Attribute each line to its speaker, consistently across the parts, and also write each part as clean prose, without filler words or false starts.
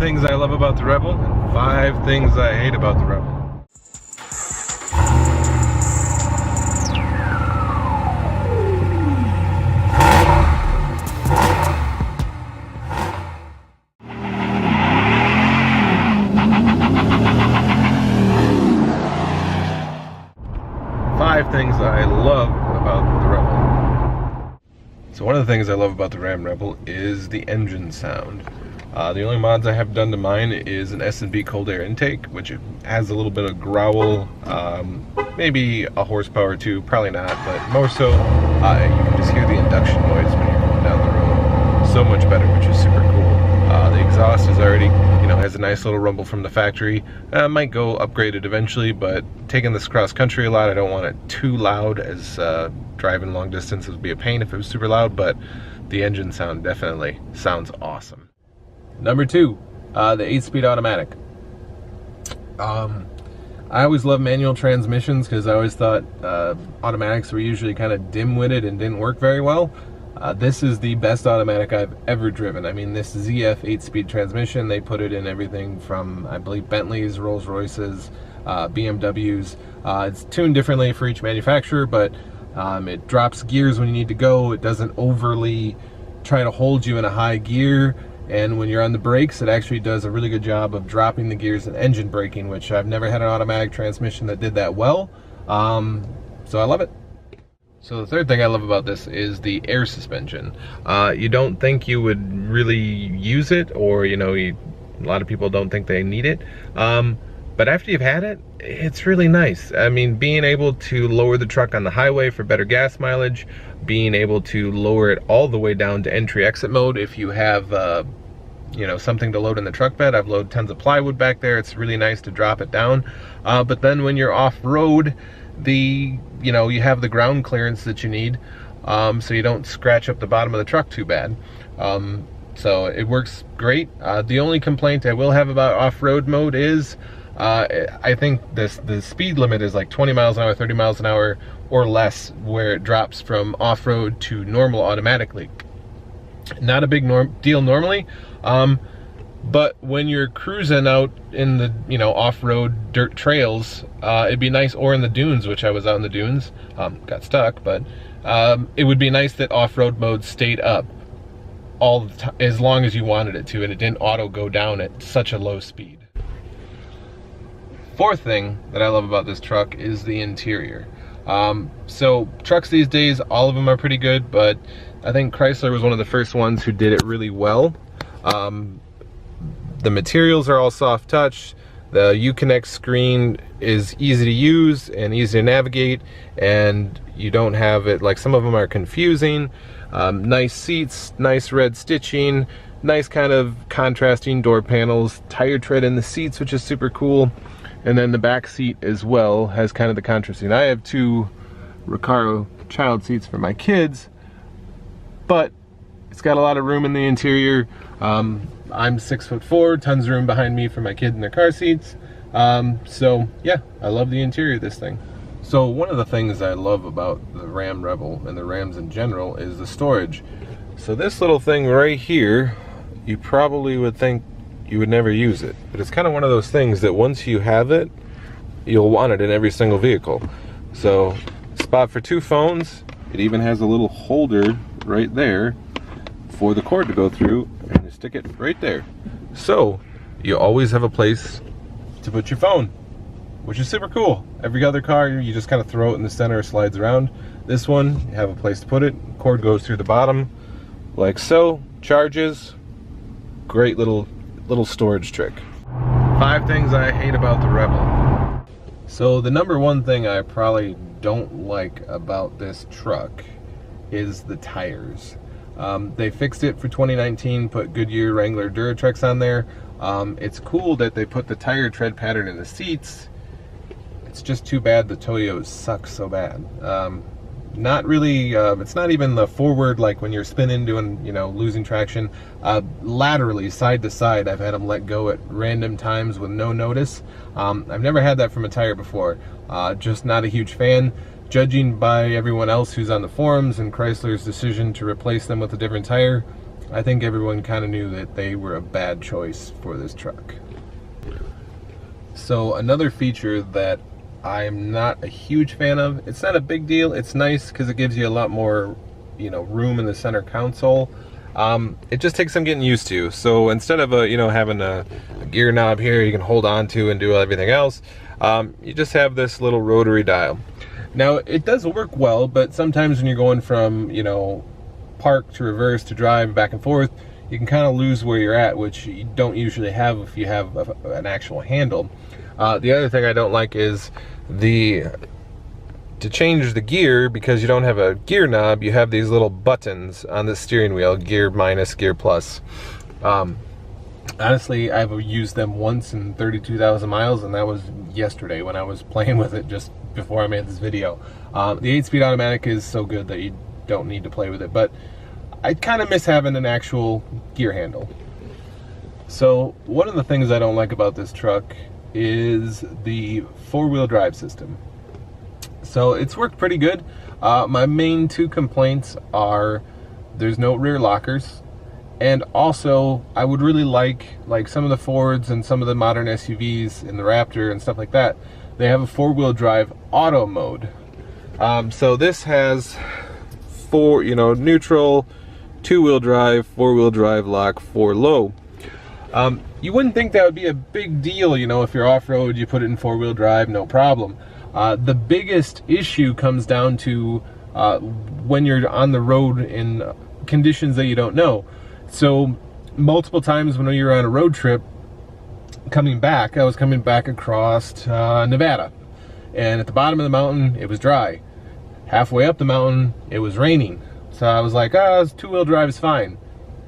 Speaker 1: things I love about the Rebel and 5 things I hate about the Rebel. Five things I love about the Rebel. So one of the things I love about the Ram Rebel is the engine sound. The only mods I have done to mine is an S&B cold air intake, which has a little bit of growl, maybe a horsepower or two, probably not, but more so you can just hear the induction noise when you're going down the road. So much better, which is super cool. The exhaust is already, has a nice little rumble from the factory. Might go upgraded eventually, but taking this cross country a lot, I don't want it too loud, as driving long distance would be a pain if it was super loud, but the engine sound definitely sounds awesome. Number 2, the 8-speed automatic. I always loved manual transmissions because I always thought automatics were usually kind of dim-witted and didn't work very well. This is the best automatic I've ever driven. I mean, this ZF 8-speed transmission, they put it in everything from, I believe, Bentleys, Rolls Royces, BMWs. It's tuned differently for each manufacturer, but it drops gears when you need to go. It doesn't overly try to hold you in a high gear. And when you're on the brakes, it actually does a really good job of dropping the gears and engine braking, which I've never had an automatic transmission that did that well. So I love it. So the third thing I love about this is the air suspension. You don't think you would really use it, or a lot of people don't think they need it. But after you've had it, it's really nice. I mean, being able to lower the truck on the highway for better gas mileage, being able to lower it all the way down to entry-exit mode if you have something to load in the truck bed. I've loaded tons of plywood back there. It's really nice to drop it down. But then when you're off-road, you have the ground clearance that you need, so you don't scratch up the bottom of the truck too bad. So it works great. The only complaint I will have about off-road mode is I think the speed limit is like 20 miles an hour, 30 miles an hour or less, where it drops from off-road to normal automatically. Not a big deal normally, but when you're cruising out in the off-road dirt trails, it'd be nice, or in the dunes, which I was out in the dunes, got stuck, but it would be nice that off-road mode stayed up all the time, as long as you wanted it to, and it didn't auto go down at such a low speed. Fourth thing that I love about this truck is the interior. So trucks these days, all of them are pretty good, but I think Chrysler was one of the first ones who did it really well. The materials are all soft touch. The Uconnect screen is easy to use and easy to navigate, and you don't have it like some of them are confusing. Nice seats, nice red stitching, nice kind of contrasting door panels, tire tread in the seats, which is super cool. And then the back seat as well has kind of the contrasting. I have 2 Recaro child seats for my kids, but it's got a lot of room in the interior. I'm 6'4", tons of room behind me for my kids in their car seats. So yeah, I love the interior of this thing. So one of the things I love about the Ram Rebel and the Rams in general is the storage. So this little thing right here, you probably would think you would never use it, but it's kind of one of those things that once you have it, you'll want it in every single vehicle. So spot for 2 phones. It even has a little holder right there for the cord to go through, and you stick it right there. So you always have a place to put your phone, which is super cool. Every other car, you just kind of throw it in the center, it slides around. This one, you have a place to put it. Cord goes through the bottom, like so, charges. Great little storage trick. 5 things I hate about the Rebel. So the number 1 thing I probably don't like about this truck is the tires. They fixed it for 2019, put Goodyear Wrangler Duratrex on there. It's cool that they put the tire tread pattern in the seats. It's just too bad the Toyos suck so bad. Not really, it's not even the forward, like when you're spinning, doing, losing traction. Laterally, side to side, I've had them let go at random times with no notice. I've never had that from a tire before. Just not a huge fan. Judging by everyone else who's on the forums and Chrysler's decision to replace them with a different tire, I think everyone kind of knew that they were a bad choice for this truck. So another feature that I'm not a huge fan of, it's not a big deal, it's nice because it gives you a lot more, you know, room in the center console. It just takes some getting used to. So instead of having a gear knob here you can hold on to and do everything else, you just have this little rotary dial. Now it does work well, but sometimes when you're going from, you know, park to reverse to drive back and forth, you can kind of lose where you're at, which you don't usually have if you have an actual handle. The other thing I don't like is to change the gear, because you don't have a gear knob, you have these little buttons on the steering wheel, gear minus, gear plus. Honestly, I've used them once in 32,000 miles, and that was yesterday when I was playing with it just before I made this video. The 8-speed automatic is so good that you don't need to play with it, but I kind of miss having an actual gear handle. So one of the things I don't like about this truck is the four-wheel drive system. So it's worked pretty good. My main two complaints are there's no rear lockers, and also I would really like some of the Fords and some of the modern SUVs in the Raptor and stuff like that, they have a four-wheel drive auto mode. So this has neutral, two-wheel drive, four-wheel drive, lock, 4 low. You wouldn't think that would be a big deal, you know, if you're off-road, you put it in four-wheel drive, no problem. The biggest issue comes down to when you're on the road in conditions that you don't know. So multiple times when you're on a road trip coming back, I was coming back across Nevada, and at the bottom of the mountain it was dry. Halfway up the mountain it was raining. So I was like, two-wheel drive is fine.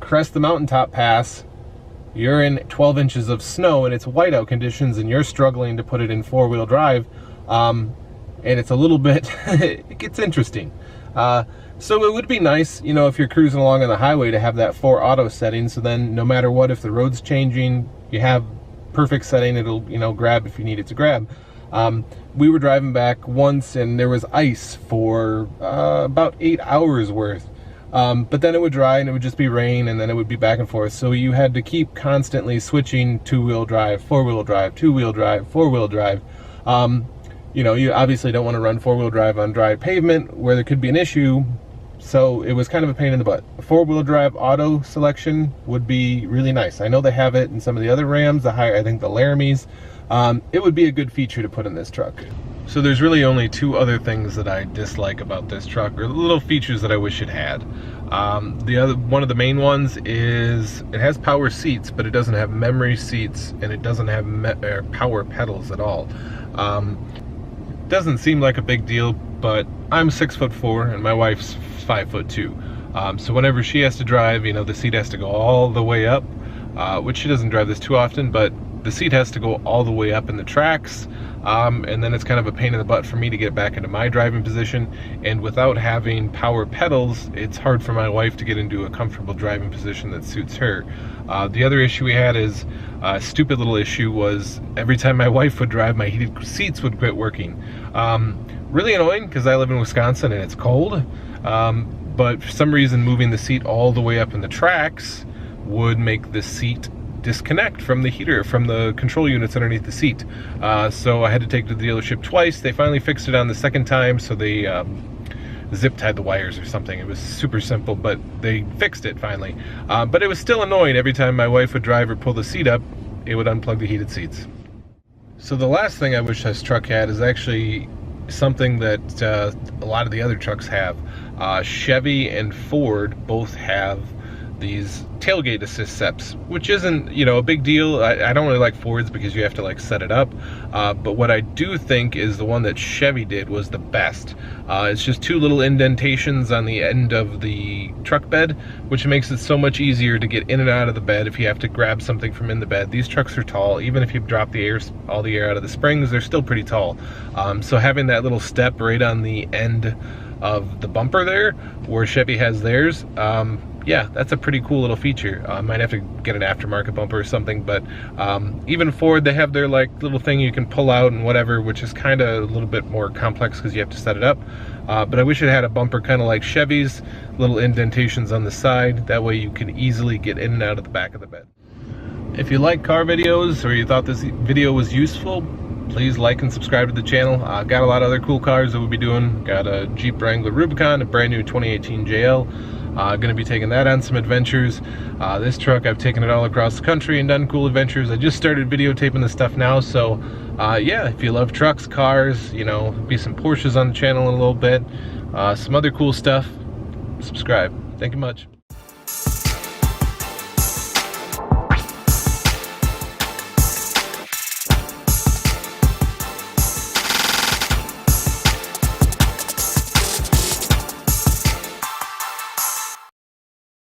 Speaker 1: Crest the mountaintop pass, you're in 12 inches of snow and it's whiteout conditions, and you're struggling to put it in four-wheel drive. And it's a little bit, it gets interesting. So it would be nice, you know, if you're cruising along on the highway to have that 4 auto setting, so then no matter what, if the road's changing, you have perfect setting, it'll, you know, grab if you need it to grab. We were driving back once and there was ice for about 8 hours worth. But then it would dry and it would just be rain, and then it would be back and forth. So you had to keep constantly switching two-wheel drive, four-wheel drive, two-wheel drive, four-wheel drive. You know, you obviously don't want to run four-wheel drive on dry pavement where there could be an issue. So it was kind of a pain in the butt. A four-wheel drive auto selection would be really nice. I know they have it in some of the other Rams, I think the Laramies. It would be a good feature to put in this truck. So there's really only two other things that I dislike about this truck, or little features that I wish it had. One of the main ones is it has power seats, but it doesn't have memory seats, and it doesn't have power pedals at all. Doesn't seem like a big deal, but I'm 6'4" and my wife's 5'2". So whenever she has to drive, you know, the seat has to go all the way up, which she doesn't drive this too often, but the seat has to go all the way up in the tracks, and then it's kind of a pain in the butt for me to get back into my driving position, and without having power pedals, it's hard for my wife to get into a comfortable driving position that suits her. The other issue we had is, a stupid little issue, was every time my wife would drive, my heated seats would quit working. Really annoying because I live in Wisconsin and it's cold, but for some reason moving the seat all the way up in the tracks would make the seat disconnect from the heater, from the control units underneath the seat. So I had to take it to the dealership twice. They finally fixed it on the second time, so they zip tied the wires or something. It was super simple, but they fixed it finally. But it was still annoying. Every time my wife would drive or pull the seat up, it would unplug the heated seats. So the last thing I wish this truck had is actually something that a lot of the other trucks have. Chevy and Ford both have these tailgate assist steps, which isn't, you know, a big deal. I don't really like Fords because you have to like set it up, but what I do think is the one that Chevy did was the best. It's just two little indentations on the end of the truck bed, which makes it so much easier to get in and out of the bed if you have to grab something from in the bed. These trucks are tall. Even if you drop the air, all the air out of the springs, they're still pretty tall. So having that little step right on the end of the bumper there, where Chevy has theirs, yeah, that's a pretty cool little feature. I might have to get an aftermarket bumper or something, but even Ford, they have their like little thing you can pull out and whatever, which is kind of a little bit more complex because you have to set it up. But I wish it had a bumper kind of like Chevy's, little indentations on the side. That way you can easily get in and out of the back of the bed. If you like car videos or you thought this video was useful, please like and subscribe to the channel. Got a lot of other cool cars that we'll be doing. Got a Jeep Wrangler Rubicon, a brand new 2018 JL. Gonna be taking that on some adventures. This truck, I've taken it all across the country and done cool adventures. I just started videotaping this stuff now, so yeah, if you love trucks, cars, you know, be some Porsches on the channel in a little bit, some other cool stuff, subscribe. Thank you much.